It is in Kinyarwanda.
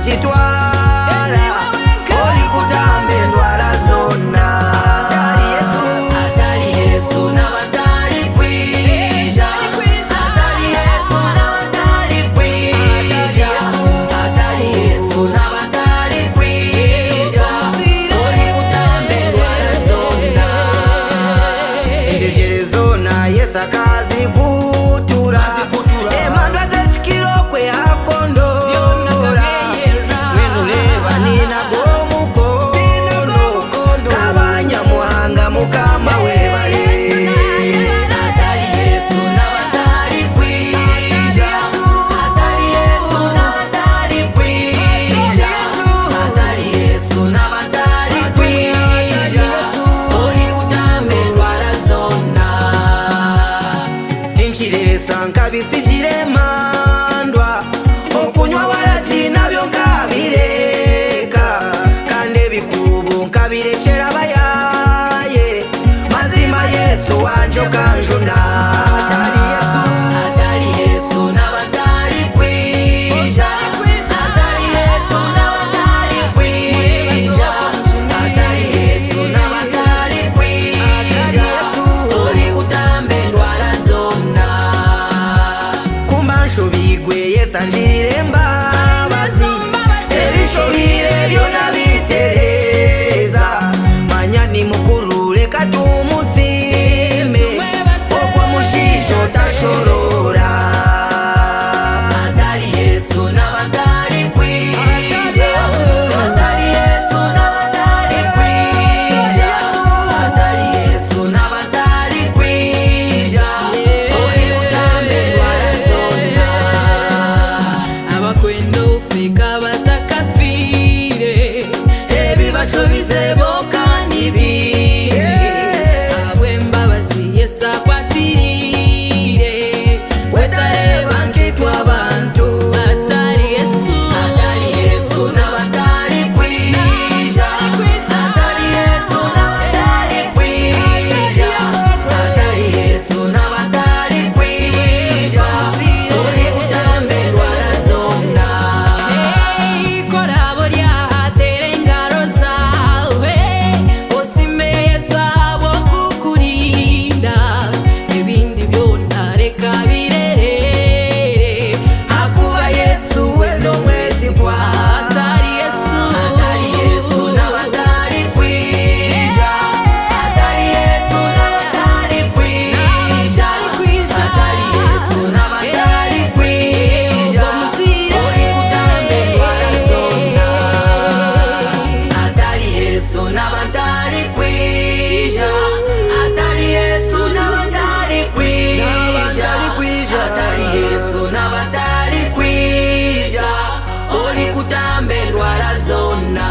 chitwala oli kutambe ndwala zonna. Atali Yesu n'abatali kwija, atali Yesu n'abatali kwija, atali Yesu n'abatali kwija oli kutambe ndwala zonna. Enjejerezo na Yesu akazigutura, emandwa z'ekikiro kwe akondora, wenuleba ninago mukono kabanyamuhanga mukama webale. Atali Yesu n'abatali kwija, atali Yesu n'abatali kwija, atali Yesu n'abatali kwija oli kutambe ndwala zonna. Tinchiresa nkabisigire mandwa, okunywa waragi nabyo nkabireka, kandi ebikubu nkabirekera bayaye, mazima Yesu wanje okanjuna. Atali Yesu n'abatali kwija, atali Yesu n'abatali kwija, atali Yesu n'abatali kwija oli kutambe ndwala zonna. Kumba nshobigwe Yesu anjirire embabazi, ebishobire byona bitereza, manya ni mukuru leka tumusime, ogwo mushisho tashorora. Atali Yesu n'abatali kwija, atali Yesu n'abatali kwija, atali Yesu n'abatali kwija oli kutambe ndwala zonna. abakwenda ofeka batakafire Ebibashobize boka nibingi, abw'embabazi Yesu akwatirire wetareba nkitwa abantu. atali Yesu Atali Yesu n'abatali kwija, atali Yesu n'abatali kwija, atali Yesu n'abatali kwija oli kutambe ndwala zonna. korabo ryahatere engaro zawe osime Yesu abo kukurinda ebindi byona reka birerere Hakuba Yesu we n'omwezi gwa. atali Yesu Atali Yesu n'abatali kwija, atali Yesu n'abatali kwija, atali Yesu n'abatali kwija oli kutambe ndwala zonna. Atali Yesu n'abatali kwija, atali Yesu n'abatali kwija, atali Yesu n'abatali kwija oli kutambe ndwala zonna.